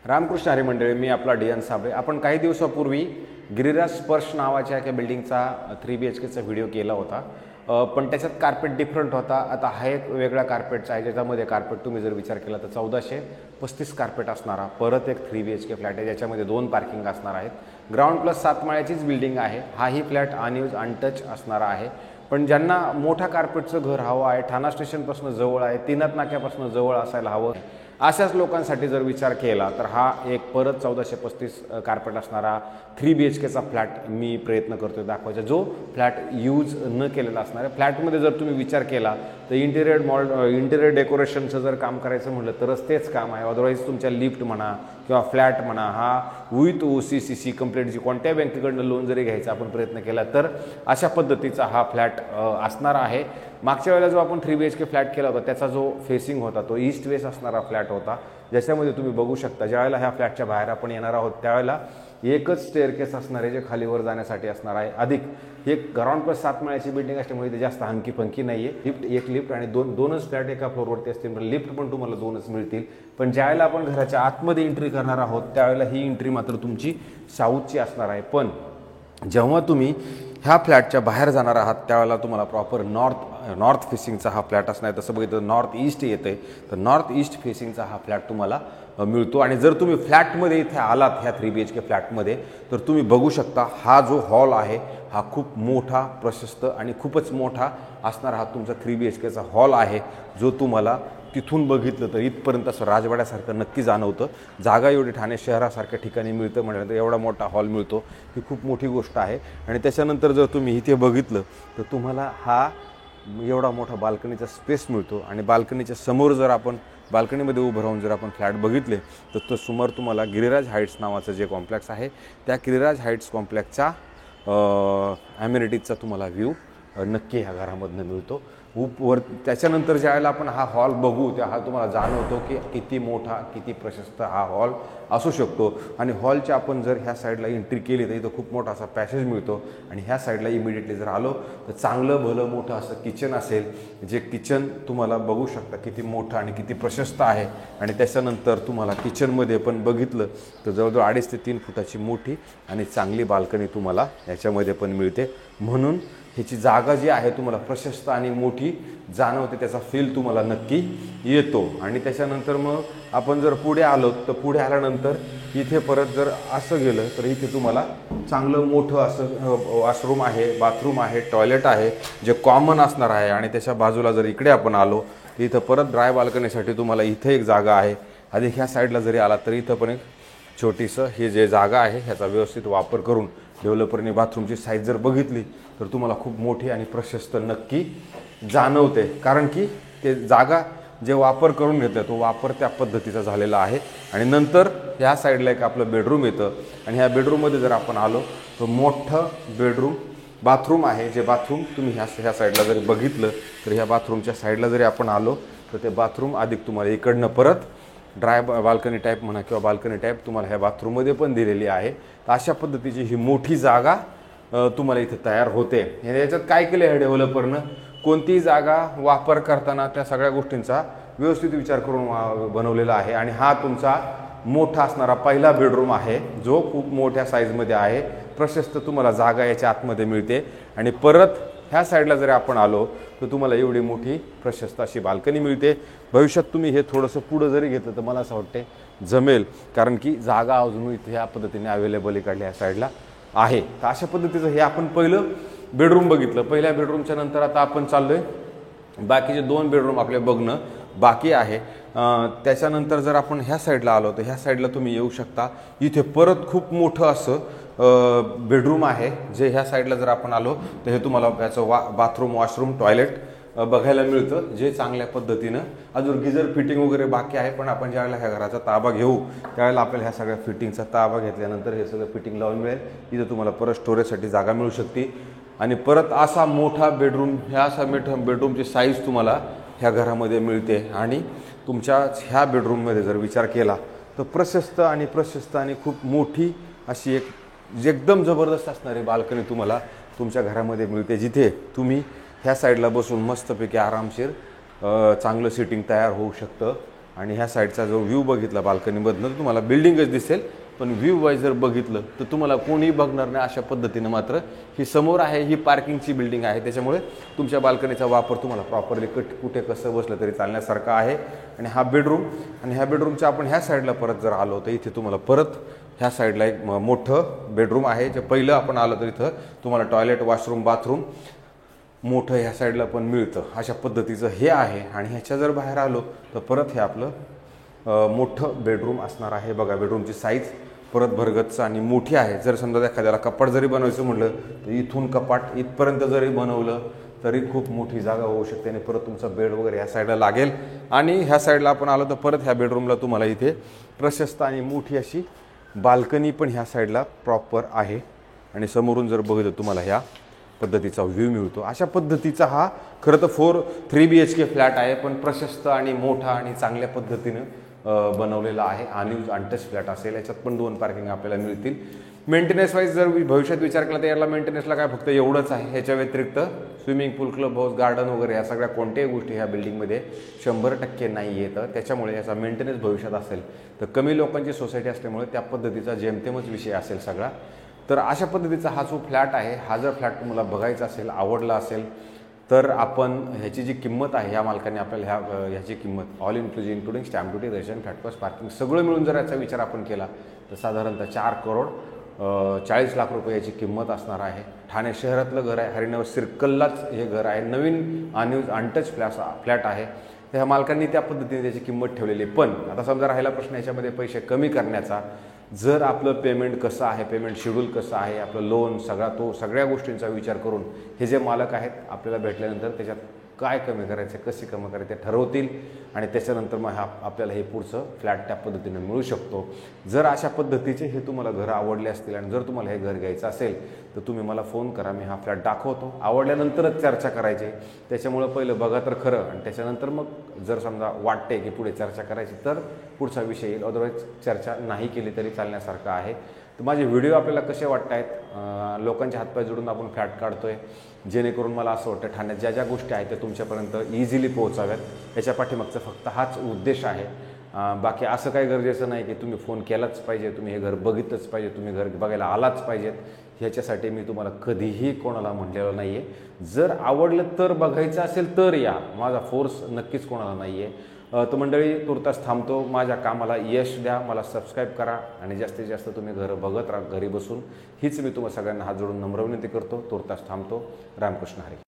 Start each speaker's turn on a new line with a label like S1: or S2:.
S1: रामकृष्ण हरी मंडळी, मी आपला डी.एन. साबळे. आपण काही दिवसापूर्वी गिरिराज स्पर्श नावाच्या एका बिल्डिंगचा 3 BHKचा व्हिडिओ केला होता. पण त्याच्यात कार्पेट डिफरंट होता. आता हा एक वेगळा कार्पेटचा आहे, ज्याच्यामध्ये कार्पेट तुम्ही जर विचार केला तर 1435 कार्पेट असणारा परत एक 3 BHK फ्लॅट आहे, ज्याच्यामध्ये 2 पार्किंग असणार आहेत. ग्राउंड प्लस 7 माळ्याचीच बिल्डिंग आहे. हाही फ्लॅट अनयूज अनटच असणारा आहे. पण ज्यांना मोठा कार्पेटचं घर हवं आहे, ठाणा स्टेशनपासून जवळ आहे, तीनत नाक्यापासून जवळ असायला हवं, अशाच लोकांसाठी जर विचार केला तर हा एक परत 1435 कार्पेट असणारा 3 BHKचा फ्लॅट मी प्रयत्न करतोय दाखवायचा, जो फ्लॅट यूज न केलेला असणार आहे. फ्लॅटमध्ये जर तुम्ही विचार केला तर इंटिरियर डेकोरेशनचं जर काम करायचं म्हटलं तरच तेच काम आहे. अदरवाईज तुमच्या लिफ्ट म्हणा किंवा फ्लॅट म्हणा, हा विथ OCCC कंप्लीट जी कोणत्या बँकेकडनं लोन जरी घ्यायचा आपण प्रयत्न केला तर अशा पद्धतीचा हा फ्लॅट असणार आहे. मागच्या वेळेला जो आपण 3 BHK फ्लॅट केला होता त्याचा जो फेसिंग होता तो ईस्ट वेस्ट असणारा फ्लॅट होता, ज्याच्यामध्ये तुम्ही बघू शकता ज्यावेळेला ह्या फ्लॅटच्या बाहेर आपण येणार आहोत त्यावेळेला एकच स्टेअरकेस असणार आहे, जे खालीवर जाण्यासाठी असणार आहे. अधिक एक ग्राउंड प्लस 7 माळ्याची बिल्डिंग असल्यामुळे ते जास्त हंकी फंकी नाही आहे. एक लिफ्ट आणि दोनच फ्लॅट एका फ्लोअरवरती असतील, पण लिफ्ट पण तुम्हाला 2च मिळतील. पण ज्यावेळेला आपण घराच्या आतमध्ये एंट्री करणार आहोत त्यावेळेला ही एंट्री मात्र तुमची साऊथची असणार आहे. पण जेव्हा तुम्ही ह्या फ्लॅटच्या बाहेर जाणार आहात त्यावेळेला तुम्हाला प्रॉपर नॉर्थ फेसिंगचा हा फ्लॅट असणार आहे. तसं बघितलं नॉर्थ ईस्ट येते तर नॉर्थ ईस्ट फेसिंगचा हा फ्लॅट तुम्हाला मिळतो. आणि जर तुम्ही फ्लॅटमध्ये इथे आलात ह्या 3 BHK फ्लॅटमध्ये तर तुम्ही बघू शकता हा जो हॉल आहे हा खूप मोठा, प्रशस्त आणि खूपच मोठा असणारा हा तुमचा 3 BHKचा हॉल आहे, जो तुम्हाला तिथून बघितलं तर इथपर्यंत असं राजवाड्यासारखं नक्की जाणवतं. जागा एवढी ठाणे शहरासारख्या ठिकाणी मिळतं म्हटल्यानंतर एवढा मोठा हॉल मिळतो ही खूप मोठी गोष्ट आहे. आणि त्याच्यानंतर जर तुम्ही इथे बघितलं तर तुम्हाला हा एवढा मोठा बाल्कनीचा स्पेस मिळतो. आणि बाल्कनीच्या समोर जर आपण बाल्कनीमध्ये उभं राहून जर आपण फ्लॅट बघितले तर तो समोर तुम्हाला गिरिराज हाईट्स नावाचं जे कॉम्प्लेक्स आहे त्या गिरिराज हाईट्स कॉम्प्लेक्सचा ॲम्युनिटीजचा तुम्हाला व्ह्यू नक्की ह्या घरामधनं मिळतो. त्याच्यानंतर ज्यावेळेला आपण हा हॉल बघू त्या हा तुम्हाला जाणवतो की किती मोठा, किती प्रशस्त हा हॉल असू शकतो. आणि हॉलच्या आपण जर ह्या साईडला एंट्री केली तर इथं खूप मोठा असा पॅसेज मिळतो. आणि ह्या साईडला इमिडिएटली जर आलो तर चांगलं भलं मोठं असं किचन असेल, जे किचन तुम्हाला बघू शकता किती मोठं आणि किती प्रशस्त आहे. आणि त्याच्यानंतर तुम्हाला किचनमध्ये पण बघितलं तर जवळजवळ 2.5 ते 3 फुटाची मोठी आणि चांगली बाल्कनी तुम्हाला याच्यामध्ये पण मिळते. म्हणून ह्याची जागा जी आहे तुम्हाला प्रशस्त आणि मोठी जाणवते, त्याचा फील तुम्हाला नक्की येतो. आणि त्याच्यानंतर मग आपण जर पुढे आलो तर पुढे आल्यानंतर इथे परत जर असं गेलं तर इथे तुम्हाला चांगलं मोठं असं वॉशरूम आहे, बाथरूम आहे, टॉयलेट आहे, जे कॉमन असणार आहे. आणि त्याच्या बाजूला जर इकडे आपण आलो तर इथं परत ड्राय बाल्कनीसाठी तुम्हाला इथे एक जागा आहे. अधिक ह्या साईडला जरी आला तरी इथं पण एक छोटीसं हे जे जागा आहे ह्याचा व्यवस्थित वापर करून डेव्हलपरने बाथरूमची साईज जर बघितली तर तुम्हाला खूप मोठी आणि प्रशस्त नक्की जाणवते. कारण की ते जागा जे वापर करून घेतलं तो वापर त्या पद्धतीचा झालेला आहे. आणि नंतर ह्या साईडला एक आपलं बेडरूम येतं. आणि ह्या बेडरूममध्ये जर आपण आलो तर मोठं बाथरूम आहे, जे बाथरूम तुम्ही ह्या साईडला जरी बघितलं तर ह्या बाथरूमच्या साईडला जरी आपण आलो तर ते बाथरूम अधिक तुम्हाला इकडनं परत ड्राय बाल्कनी टाईप म्हणा किंवा बाल्कनी टाईप तुम्हाला ह्या बाथरूममध्ये पण दिलेली आहे. तर अशा पद्धतीची ही मोठी जागा तुम्हाला इथे तयार होते. याच्यात काय केलं आहे डेव्हलपरनं, कोणतीही जागा वापर करताना त्या सगळ्या गोष्टींचा व्यवस्थित विचार करून बनवलेला आहे. आणि हा तुमचा मोठा असणारा पहिला बेडरूम आहे, जो खूप मोठ्या साईजमध्ये आहे. प्रशस्त तुम्हाला जागा याच्या आतमध्ये मिळते. आणि परत ह्या साईडला जरी आपण आलो तर तुम्हाला एवढी मोठी प्रशस्त अशी बाल्कनी मिळते. भविष्यात तुम्ही हे थोडंसं पुढं जरी घेतलं तर मला असं वाटते जमेल, कारण की जागा अजून इथे ह्या पद्धतीने अवेलेबल इकडल्या ह्या साईडला आहे. तर अशा पद्धतीचं हे आपण पहिलं बेडरूम बघितलं. पहिल्या बेडरूमच्या नंतर आता आपण चाललो आहे बाकीचे 2 बेडरूम आपले बघणं बाकी आहे. त्याच्यानंतर जर आपण ह्या साईडला आलो तर ह्या साईडला तुम्ही येऊ शकता. इथे परत खूप मोठं असं बेडरूम आहे, जे ह्या साईडला जर आपण आलो तर हे तुम्हाला याचं बाथरूम, वॉशरूम, टॉयलेट बघायला मिळतं, जे चांगल्या पद्धतीनं अजून गिझर फिटिंग वगैरे बाकी आहे. पण आपण ज्यावेळेला ह्या घराचा ताबा घेऊ त्यावेळेला आपल्याला ह्या सगळ्या फिटिंगचा ताबा घेतल्यानंतर हे सगळं फिटिंग लावून मिळेल. इथं तुम्हाला परत स्टोरेजसाठी जागा मिळू शकते. आणि परत असा मोठा बेडरूम, ह्या असा बेडरूमची साईज तुम्हाला ह्या घरामध्ये मिळते. आणि तुमच्या ह्या बेडरूममध्ये जर विचार केला तर प्रशस्त आणि खूप मोठी अशी एक एकदम जबरदस्त असणारी बाल्कनी तुम्हाला तुमच्या घरामध्ये मिळते, जिथे तुम्ही ह्या साईडला बसून मस्तपैकी आरामशीर चांगलं सिटिंग तयार होऊ शकतं. आणि ह्या साईडचा जो व्ह्यू बघितला बाल्कनीमधनं तर तुम्हाला बिल्डिंगच दिसेल, पण व्ह्यू वाईज जर बघितलं तर तुम्हाला कोणीही बघणार नाही अशा पद्धतीनं. मात्र ही समोर आहे, ही पार्किंगची बिल्डिंग आहे, त्याच्यामुळे तुमच्या बाल्कनीचा वापर तुम्हाला प्रॉपरली कुठे कसं बसलं तरी चालण्यासारखं आहे. आणि हा बेडरूम, आणि ह्या बेडरूमच्या आपण ह्या साईडला परत जर आलो तर इथे तुम्हाला परत ह्या साईडला एक मोठं बेडरूम आहे. जे पहिलं आपण आलं तर इथं तुम्हाला टॉयलेट, वॉशरूम, बाथरूम मोठं ह्या साईडला पण मिळतं, अशा पद्धतीचं हे आहे. आणि ह्याच्या जर बाहेर आलो तर परत हे आपलं मोठं बेडरूम असणार आहे. बघा बेडरूमची साईज परत भरगच्च आणि मोठी आहे. जर समजा एखाद्याला कपाट जरी बनवायचं म्हटलं तर इथून कपाट इथपर्यंत जरी बनवलं तरी खूप मोठी जागा होऊ शकते आणि परत तुमचा बेड वगैरे ह्या साईडला लागेल. आणि ह्या साईडला आपण आलो तर परत ह्या बेडरूमला तुम्हाला इथे प्रशस्त आणि मोठी अशी बाल्कनी पण ह्या साईडला प्रॉपर आहे. आणि समोरून जर बघितलं तुम्हाला ह्या पद्धतीचा व्ह्यू मिळतो. अशा पद्धतीचा हा खरं तर 3 BHK फ्लॅट आहे, पण प्रशस्त आणि मोठा आणि चांगल्या पद्धतीनं बनवलेला आहे. अनयूज अनटच फ्लॅट असेल. याच्यात पण 2 पार्किंग आपल्याला मिळतील. मेंटेनन्स वाईज जर भविष्यात विचार केला तर याला मेंटेनन्सला काय फक्त एवढंच आहे. ह्याच्या व्यतिरिक्त स्विमिंग पूल, क्लब हाऊस, गार्डन वगैरे या सगळ्या कोणत्याही गोष्टी ह्या बिल्डिंगमध्ये 100% नाही येतं. त्याच्यामुळे याचा मेंटेनन्स भविष्यात असेल तर कमी लोकांची सोसायटी असल्यामुळे त्या पद्धतीचा जेमतेमच विषय असेल सगळा. तर अशा पद्धतीचा हा जो फ्लॅट आहे, हा जर फ्लॅट तुम्हाला बघायचा असेल, आवडला असेल तर आपण ह्याची जी किंमत आहे, ह्या मालकाने आपल्याला ह्याची किंमत all including stamp duty, ration, flat cost, parking सगळं मिळून जर याचा विचार आपण केला तर साधारणतः 4,40 लाख रुपये याची किंमत असणार आहे. ठाणे शहरातलं घर आहे, हरिनगर सर्कललाच हे घर आहे. नवीन अनयूज अनटच फ्लॅट आहे. ह्या मालकांनी त्या पद्धतीने त्याची किंमत ठेवलेली. पण आता समजा राहिला प्रश्न याच्यामध्ये पैसे कमी करण्याचा. जर आपलं पेमेंट कसं आहे, पेमेंट शेड्यूल कसं आहे, आपलं लोन सगळ्या गोष्टींचा विचार करून हे जे मालक आहेत आपल्याला भेटल्यानंतर त्याच्यात काय कमी करायचं, कशी कमी करायचं ते ठरवतील. आणि त्याच्यानंतर मग आपल्याला हे पुढचं फ्लॅट त्या पद्धतीनं मिळू शकतो. जर अशा पद्धतीचे हे तुम्हाला घरं आवडले असतील आणि जर तुम्हाला हे घर घ्यायचं असेल तर तुम्ही मला फोन करा. मी हा फ्लॅट दाखवतो. आवडल्यानंतरच चर्चा करायची. त्याच्यामुळं पहिलं बघा तर खरं, आणि त्याच्यानंतर मग जर समजा वाटते की पुढे चर्चा करायची तर पुढचा विषय येईल. अदरवाईज चर्चा नाही केली तरी चालण्यासारखं आहे. तर माझे व्हिडिओ आपल्याला कसे वाटत आहेत, लोकांच्या हातपाय जोडून आपण फ्लॅट काढतोय जेणेकरून मला असं वाटतं ठाण्यात ज्या ज्या गोष्टी आहेत त्या तुमच्यापर्यंत इझिली पोहोचाव्यात. याच्या पाठीमागचा फक्त हाच उद्देश आहे. बाकी असं काही गरजेचं नाही की तुम्ही फोन केलाच पाहिजे, तुम्ही हे घर बघितलंच पाहिजे, तुम्ही घर बघायला आलाच पाहिजेत. ह्याच्यासाठी मी तुम्हाला कधीही कोणाला म्हटलेलं नाही आहे. जर आवडलं तर बघायचं असेल तर या, माझा फोर्स नक्कीच कोणाला नाही आहे. तर मंडळी तुर्तास थांबतो. माझ्या कामाला यश द्या, मला सबस्क्राईब करा आणि जास्तीत जास्त तुम्ही घरं बघत राहा घरी बसून. हीच मी तुम्हाला सगळ्यांना हात जोडून नम्र विनंती करतो. तुर्तास थांबतो. रामकृष्ण हरी.